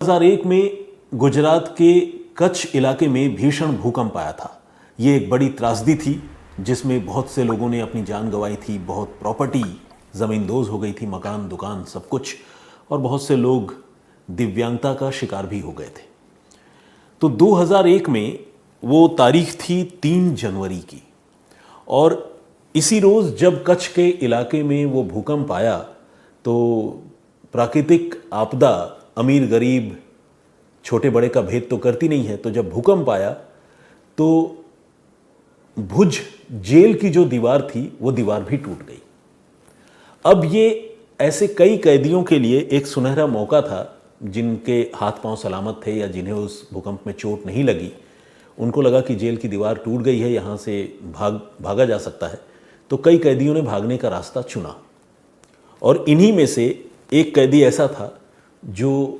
2001 में गुजरात के कच्छ इलाके में भीषण भूकंप आया था। ये एक बड़ी त्रासदी थी जिसमें बहुत से लोगों ने अपनी जान गंवाई थी, बहुत प्रॉपर्टी ज़मींदोज़ हो गई थी, मकान दुकान सब कुछ, और बहुत से लोग दिव्यांगता का शिकार भी हो गए थे। तो 2001 में वो तारीख थी 3 जनवरी की, और इसी रोज़ जब कच्छ के इलाके में वो भूकंप आया तो प्राकृतिक आपदा अमीर गरीब छोटे बड़े का भेद तो करती नहीं है। तो जब भूकंप आया तो भुज जेल की जो दीवार थी वो दीवार भी टूट गई। अब ये ऐसे कई कैदियों के लिए एक सुनहरा मौका था जिनके हाथ पांव सलामत थे या जिन्हें उस भूकंप में चोट नहीं लगी। उनको लगा कि जेल की दीवार टूट गई है, यहाँ से भागा जा सकता है। तो कई कैदियों ने भागने का रास्ता चुना, और इन्हीं में से एक कैदी ऐसा था जो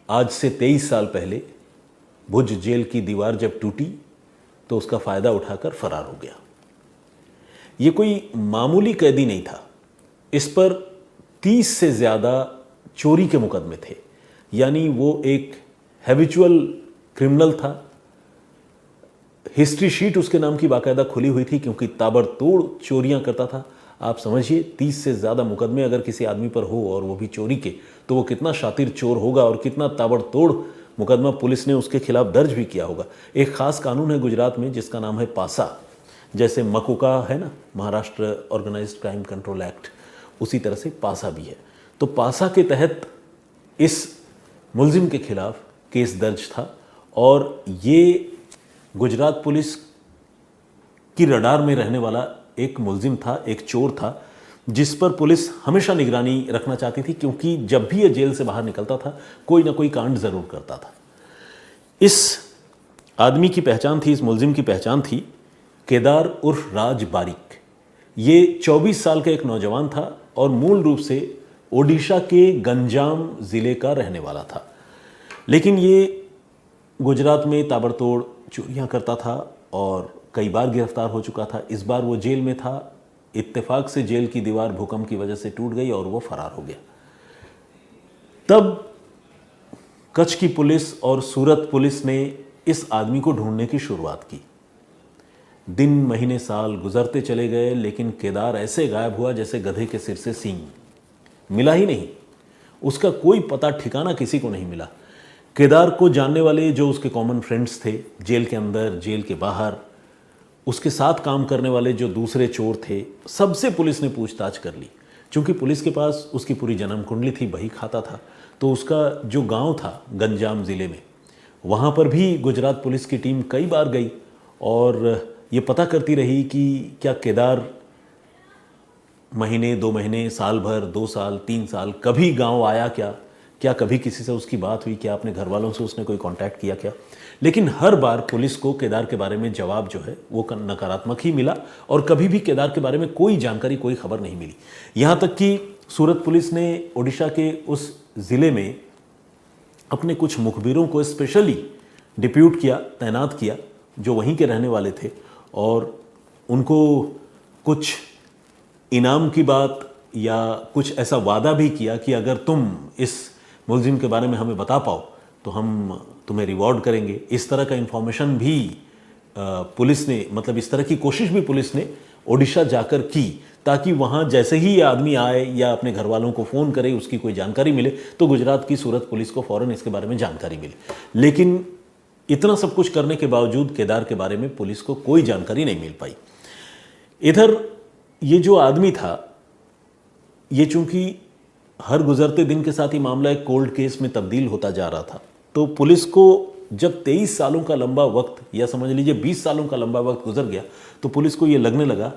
आज से 23 साल पहले भुज जेल की दीवार जब टूटी तो उसका फ़ायदा उठाकर फरार हो गया। ये कोई मामूली कैदी नहीं था, इस पर 30 से ज़्यादा चोरी के मुकदमे थे, यानी वो एक हैबिचुअल क्रिमिनल था। हिस्ट्री शीट उसके नाम की बाकायदा खुली हुई थी क्योंकि ताबड़तोड़ चोरियां करता था। आप समझिए 30 से ज़्यादा मुकदमे अगर किसी आदमी पर हो और वो भी चोरी के, तो वो कितना शातिर चोर होगा और कितना ताबड़तोड़ मुकदमा पुलिस ने उसके खिलाफ दर्ज भी किया होगा। एक ख़ास कानून है गुजरात में जिसका नाम है पासा। जैसे मकोका है ना, Maharashtra organised crime control act, उसी तरह से पासा भी है। तो पासा के तहत इस मुलजिम के खिलाफ केस दर्ज था, और ये गुजरात पुलिस की रडार में रहने वाला एक मुलजिम था, एक चोर था, जिस पर पुलिस हमेशा निगरानी रखना चाहती थी क्योंकि जब भी ये जेल से बाहर निकलता था कोई ना कोई कांड ज़रूर करता था। इस आदमी की पहचान थी, इस मुलजिम की पहचान थी केदार उर्फ राज बारिक। ये 24 साल का एक नौजवान था और मूल रूप से ओडिशा के गंजाम ज़िले का रहने वाला था, लेकिन ये गुजरात में ताबड़तोड़ चोरियां करता था और कई बार गिरफ्तार हो चुका था। इस बार वो जेल में था, इत्तेफाक से जेल की दीवार भूकंप की वजह से टूट गई और वो फरार हो गया। तब कच्छ की पुलिस और सूरत पुलिस ने इस आदमी को ढूंढने की शुरुआत की। दिन महीने साल गुजरते चले गए, लेकिन केदार ऐसे गायब हुआ जैसे गधे के सिर से सींग। मिला ही नहीं, उसका कोई पता ठिकाना किसी को नहीं मिला। केदार को जानने वाले जो उसके कॉमन फ्रेंड्स थे, जेल के अंदर जेल के बाहर, उसके साथ काम करने वाले जो दूसरे चोर थे, सबसे पुलिस ने पूछताछ कर ली। क्योंकि पुलिस के पास उसकी पूरी जन्म कुंडली थी, बही खाता था। तो उसका जो गांव था गंजाम ज़िले में, वहाँ पर भी गुजरात पुलिस की टीम कई बार गई और ये पता करती रही कि क्या केदार महीने 2 महीने, साल भर, 2 साल, 3 साल कभी गांव आया क्या कभी किसी से उसकी बात हुई, क्या अपने घर वालों से उसने कोई कांटेक्ट किया क्या। लेकिन हर बार पुलिस को केदार के बारे में जवाब जो है वो नकारात्मक ही मिला, और कभी भी केदार के बारे में कोई जानकारी, कोई खबर नहीं मिली। यहाँ तक कि सूरत पुलिस ने ओडिशा के उस ज़िले में अपने कुछ मुखबिरों को स्पेशली डिप्यूट किया, तैनात किया, जो वहीं के रहने वाले थे, और उनको कुछ इनाम की बात या कुछ ऐसा वादा भी किया कि अगर तुम इस मुलजिम के बारे में हमें बता पाओ तो हम तुम्हें रिवॉर्ड करेंगे। इस तरह का इन्फॉर्मेशन भी पुलिस ने, मतलब इस तरह की कोशिश भी पुलिस ने ओडिशा जाकर की, ताकि वहाँ जैसे ही ये आदमी आए या अपने घर वालों को फ़ोन करे, उसकी कोई जानकारी मिले, तो गुजरात की सूरत पुलिस को फ़ौरन इसके बारे में जानकारी मिले। लेकिन इतना सब कुछ करने के बावजूद केदार के बारे में पुलिस को कोई जानकारी नहीं मिल पाई। इधर ये जो आदमी था, ये चूंकि हर गुजरते दिन के साथ ही मामला एक कोल्ड केस में तब्दील होता जा रहा था, तो पुलिस को जब 23 सालों का लंबा वक्त, या समझ लीजिए 20 सालों का लंबा वक्त गुजर गया, तो पुलिस को ये लगने लगा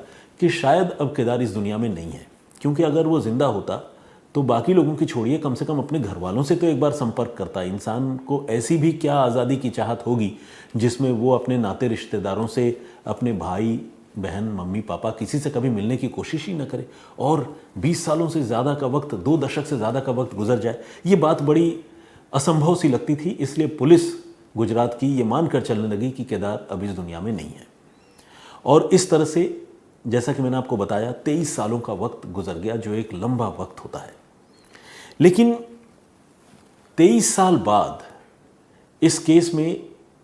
कि शायद अब केदार इस दुनिया में नहीं है। क्योंकि अगर वो जिंदा होता तो बाकी लोगों की छोड़िए, कम से कम अपने घर वालों से तो एक बार संपर्क करता। इंसान को ऐसी भी क्या आज़ादी की चाहत होगी जिसमें वो अपने नाते रिश्तेदारों से, अपने भाई बहन, मम्मी पापा, किसी से कभी मिलने की कोशिश ही न करे, और 20 सालों से ज़्यादा का वक्त, 2 दशक से ज़्यादा का वक्त गुजर जाए। ये बात बड़ी असंभव सी लगती थी। इसलिए पुलिस गुजरात की ये मानकर चलने लगी कि केदार अब इस दुनिया में नहीं है। और इस तरह से, जैसा कि मैंने आपको बताया, 23 सालों का वक्त गुजर गया, जो एक लंबा वक्त होता है। लेकिन 23 साल बाद इस केस में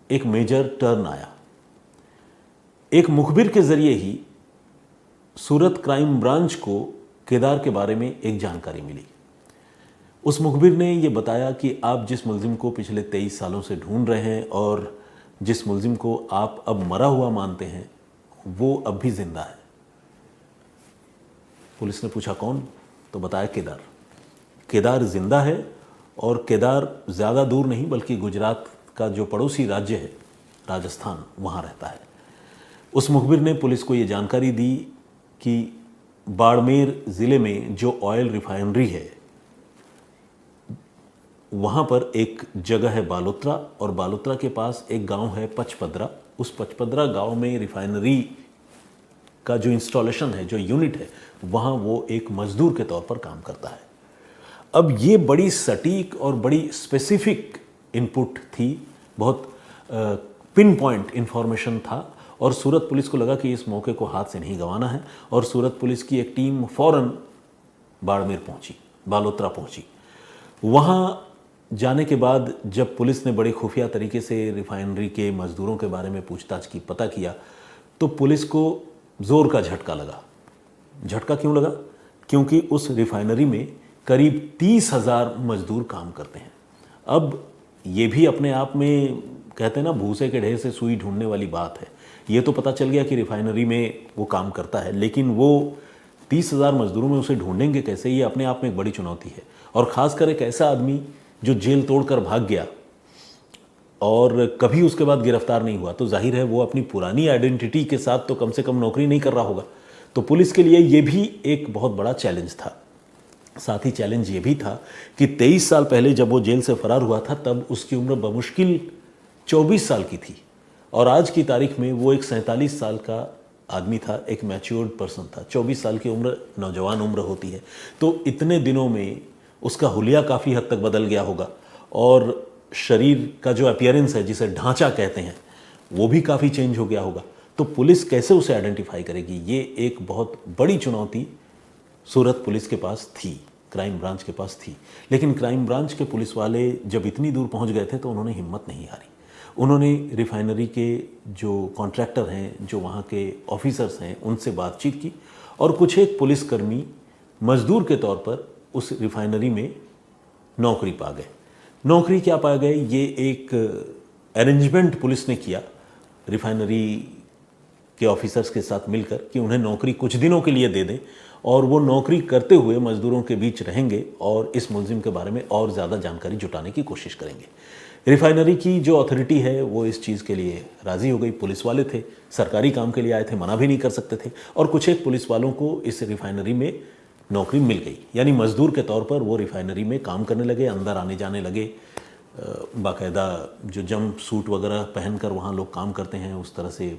एक मेजर टर्न आया। एक मुखबिर के जरिए ही सूरत क्राइम ब्रांच को केदार के बारे में एक जानकारी मिली। उस मुखबिर ने यह बताया कि आप जिस मुलजिम को पिछले 23 सालों से ढूंढ रहे हैं और जिस मुलजिम को आप अब मरा हुआ मानते हैं, वो अब भी जिंदा है। पुलिस ने पूछा कौन, तो बताया केदार। केदार जिंदा है और केदार ज़्यादा दूर नहीं बल्कि गुजरात का जो पड़ोसी राज्य है राजस्थान, वहाँ रहता है। उस मुखबिर ने पुलिस को ये जानकारी दी कि बाड़मेर ज़िले में जो ऑयल रिफाइनरी है वहाँ पर एक जगह है बालोतरा, और बालोतरा के पास एक गांव है पचपदरा। उस पचपदरा गांव में रिफाइनरी का जो इंस्टॉलेशन है, जो यूनिट है, वहाँ वो एक मजदूर के तौर पर काम करता है। अब ये बड़ी सटीक और बड़ी स्पेसिफिक इनपुट थी, बहुत पिन पॉइंट इन्फॉर्मेशन था, और सूरत पुलिस को लगा कि इस मौके को हाथ से नहीं गंवाना है, और सूरत पुलिस की एक टीम फौरन बाड़मेर पहुंची, बालोतरा पहुंची। वहाँ जाने के बाद जब पुलिस ने बड़े खुफिया तरीके से रिफाइनरी के मज़दूरों के बारे में पूछताछ की, पता किया, तो पुलिस को ज़ोर का झटका लगा। झटका क्यों लगा? क्योंकि उस रिफाइनरी में करीब 30,000 मज़दूर काम करते हैं। अब ये भी अपने आप में, कहते हैं ना, भूसे के ढेर से सुई ढूंढने वाली बात है। ये तो पता चल गया कि रिफाइनरी में वो काम करता है, लेकिन वो 30,000 मज़दूरों में उसे ढूंढेंगे कैसे, ये अपने आप में एक बड़ी चुनौती है। और ख़ासकर एक ऐसा आदमी जो जेल तोड़कर भाग गया और कभी उसके बाद गिरफ्तार नहीं हुआ, तो जाहिर है वो अपनी पुरानी आइडेंटिटी के साथ तो कम से कम नौकरी नहीं कर रहा होगा। तो पुलिस के लिए ये भी एक बहुत बड़ा चैलेंज था। साथ ही चैलेंज ये भी था कि 23 साल पहले जब वो जेल से फरार हुआ था, तब उसकी उम्र बमुश्किल 24 साल की थी, और आज की तारीख में वो एक 47 साल का आदमी था, एक मैच्योर्ड पर्सन था। 24 साल की उम्र नौजवान उम्र होती है, तो इतने दिनों में उसका हुलिया काफ़ी हद तक बदल गया होगा, और शरीर का जो अपीयरेंस है, जिसे ढांचा कहते हैं, वो भी काफ़ी चेंज हो गया होगा। तो पुलिस कैसे उसे आइडेंटिफाई करेगी, ये एक बहुत बड़ी चुनौती सूरत पुलिस के पास थी, क्राइम ब्रांच के पास थी। लेकिन क्राइम ब्रांच के पुलिस वाले जब इतनी दूर पहुंच गए थे तो उन्होंने हिम्मत नहीं हारी। उन्होंने रिफाइनरी के जो कॉन्ट्रैक्टर हैं, जो वहाँ के ऑफिसर्स हैं, उनसे बातचीत की, और कुछ एक पुलिसकर्मी मजदूर के तौर पर उस रिफाइनरी में नौकरी पा गए। नौकरी क्या पा गए, ये एक अरेंजमेंट पुलिस ने किया रिफाइनरी के ऑफिसर्स के साथ मिलकर कि उन्हें नौकरी कुछ दिनों के लिए दे दें, और वो नौकरी करते हुए मज़दूरों के बीच रहेंगे और इस मुलजिम के बारे में और ज़्यादा जानकारी जुटाने की कोशिश करेंगे। रिफाइनरी की जो अथॉरिटी है वो इस चीज़ के लिए राज़ी हो गई। पुलिस वाले थे, सरकारी काम के लिए आए थे, मना भी नहीं कर सकते थे, और कुछ एक पुलिस वालों को इस रिफाइनरी में नौकरी मिल गई। यानी मज़दूर के तौर पर वो रिफाइनरी में काम करने लगे, अंदर आने जाने लगे। बाकायदा जो जंप सूट वगैरह पहनकर वहाँ लोग काम करते हैं, उस तरह से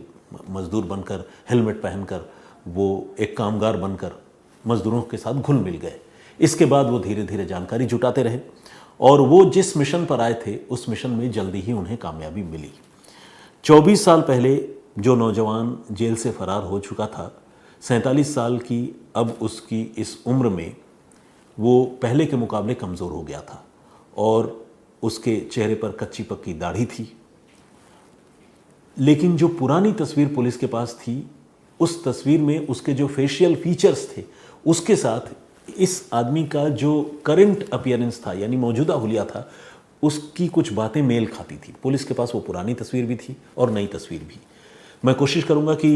मज़दूर बनकर, हेलमेट पहनकर, वो एक कामगार बनकर मज़दूरों के साथ घुल मिल गए। इसके बाद वो धीरे धीरे जानकारी जुटाते रहे, और वो जिस मिशन पर आए थे उस मिशन में जल्दी ही उन्हें कामयाबी मिली। 24 साल पहले जो नौजवान जेल से फरार हो चुका था, 47 साल की अब उसकी इस उम्र में वो पहले के मुकाबले कमज़ोर हो गया था, और उसके चेहरे पर कच्ची पक्की दाढ़ी थी। लेकिन जो पुरानी तस्वीर पुलिस के पास थी, उस तस्वीर में उसके जो फेशियल फीचर्स थे, उसके साथ इस आदमी का जो करंट अपीयरेंस था, यानी मौजूदा हुलिया था, उसकी कुछ बातें मेल खाती थी। पुलिस के पास वो पुरानी तस्वीर भी थी और नई तस्वीर भी। मैं कोशिश करूंगा कि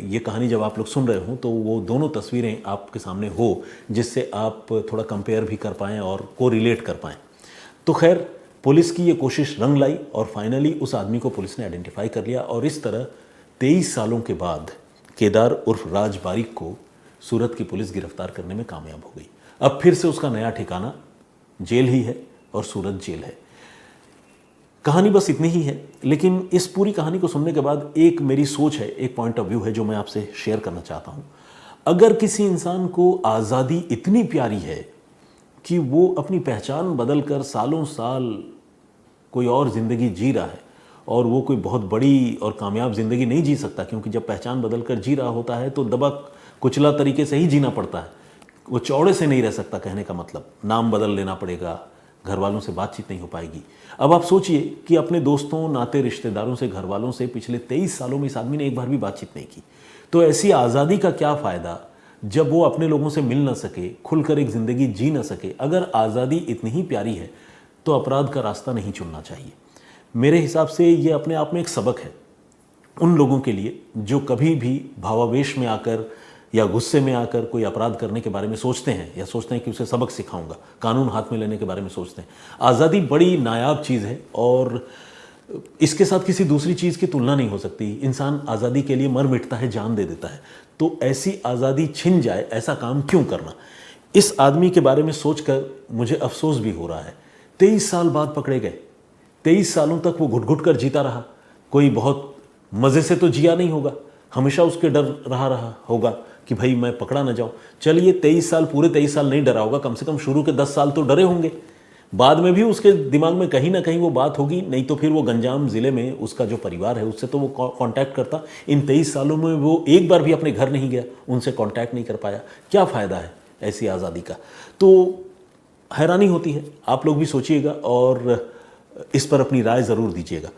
ये कहानी जब आप लोग सुन रहे हों तो वो दोनों तस्वीरें आपके सामने हो, जिससे आप थोड़ा कंपेयर भी कर पाएँ और को रिलेट कर पाएँ। तो खैर, पुलिस की ये कोशिश रंग लाई, और फाइनली उस आदमी को पुलिस ने आइडेंटिफाई कर लिया, और इस तरह 23 सालों के बाद केदार उर्फ राज बारिक को सूरत की पुलिस गिरफ्तार करने में कामयाब हो गई। अब फिर से उसका नया ठिकाना जेल ही है, और सूरत जेल है। कहानी बस इतनी ही है, लेकिन इस पूरी कहानी को सुनने के बाद एक मेरी सोच है, एक पॉइंट ऑफ व्यू है जो मैं आपसे शेयर करना चाहता हूँ। अगर किसी इंसान को आज़ादी इतनी प्यारी है कि वो अपनी पहचान बदल कर सालों साल कोई और ज़िंदगी जी रहा है, और वो कोई बहुत बड़ी और कामयाब ज़िंदगी नहीं जी सकता, क्योंकि जब पहचान बदल कर जी रहा होता है तो दबक कुचला तरीके से ही जीना पड़ता है, वो चौड़े से नहीं रह सकता। कहने का मतलब, नाम बदल लेना पड़ेगा, घर वालों से बातचीत नहीं हो पाएगी। अब आप सोचिए कि अपने दोस्तों, नाते, रिश्तेदारों से, घर वालों से पिछले 23 सालों में इस आदमी ने एक बार भी बातचीत नहीं की। तो ऐसी आज़ादी का क्या फ़ायदा जब वो अपने लोगों से मिल ना सके, खुलकर एक ज़िंदगी जी ना सके। अगर आज़ादी इतनी ही प्यारी है तो अपराध का रास्ता नहीं चुनना चाहिए। मेरे हिसाब से ये अपने आप में एक सबक है उन लोगों के लिए जो कभी भी भावावेश में आकर या गुस्से में आकर कोई अपराध करने के बारे में सोचते हैं या सोचते हैं कि उसे सबक सिखाऊंगा, कानून हाथ में लेने के बारे में सोचते हैं। आज़ादी बड़ी नायाब चीज़ है और इसके साथ किसी दूसरी चीज़ की तुलना नहीं हो सकती। इंसान आज़ादी के लिए मर मिटता है, जान दे देता है। तो ऐसी आज़ादी छिन जाए, ऐसा काम क्यों करना। इस आदमी के बारे में सोचकर मुझे अफसोस भी हो रहा है। 23 साल बाद पकड़े गए। 23 सालों तक वो घुट घुट कर जीता रहा। कोई बहुत मज़े से तो जिया नहीं होगा, हमेशा उसके डर रहा होगा कि भाई मैं पकड़ा ना जाऊं। चलिए 23 साल, पूरे 23 साल नहीं डरा होगा, कम से कम शुरू के 10 साल तो डरे होंगे। बाद में भी उसके दिमाग में कहीं ना कहीं वो बात होगी, नहीं तो फिर वो गंजाम ज़िले में उसका जो परिवार है उससे तो वो कांटेक्ट करता। इन 23 सालों में वो एक बार भी अपने घर नहीं गया, उनसे कांटेक्ट नहीं कर पाया। क्या फ़ायदा है ऐसी आज़ादी का। तो हैरानी होती है। आप लोग भी सोचिएगा और इस पर अपनी राय ज़रूर दीजिएगा।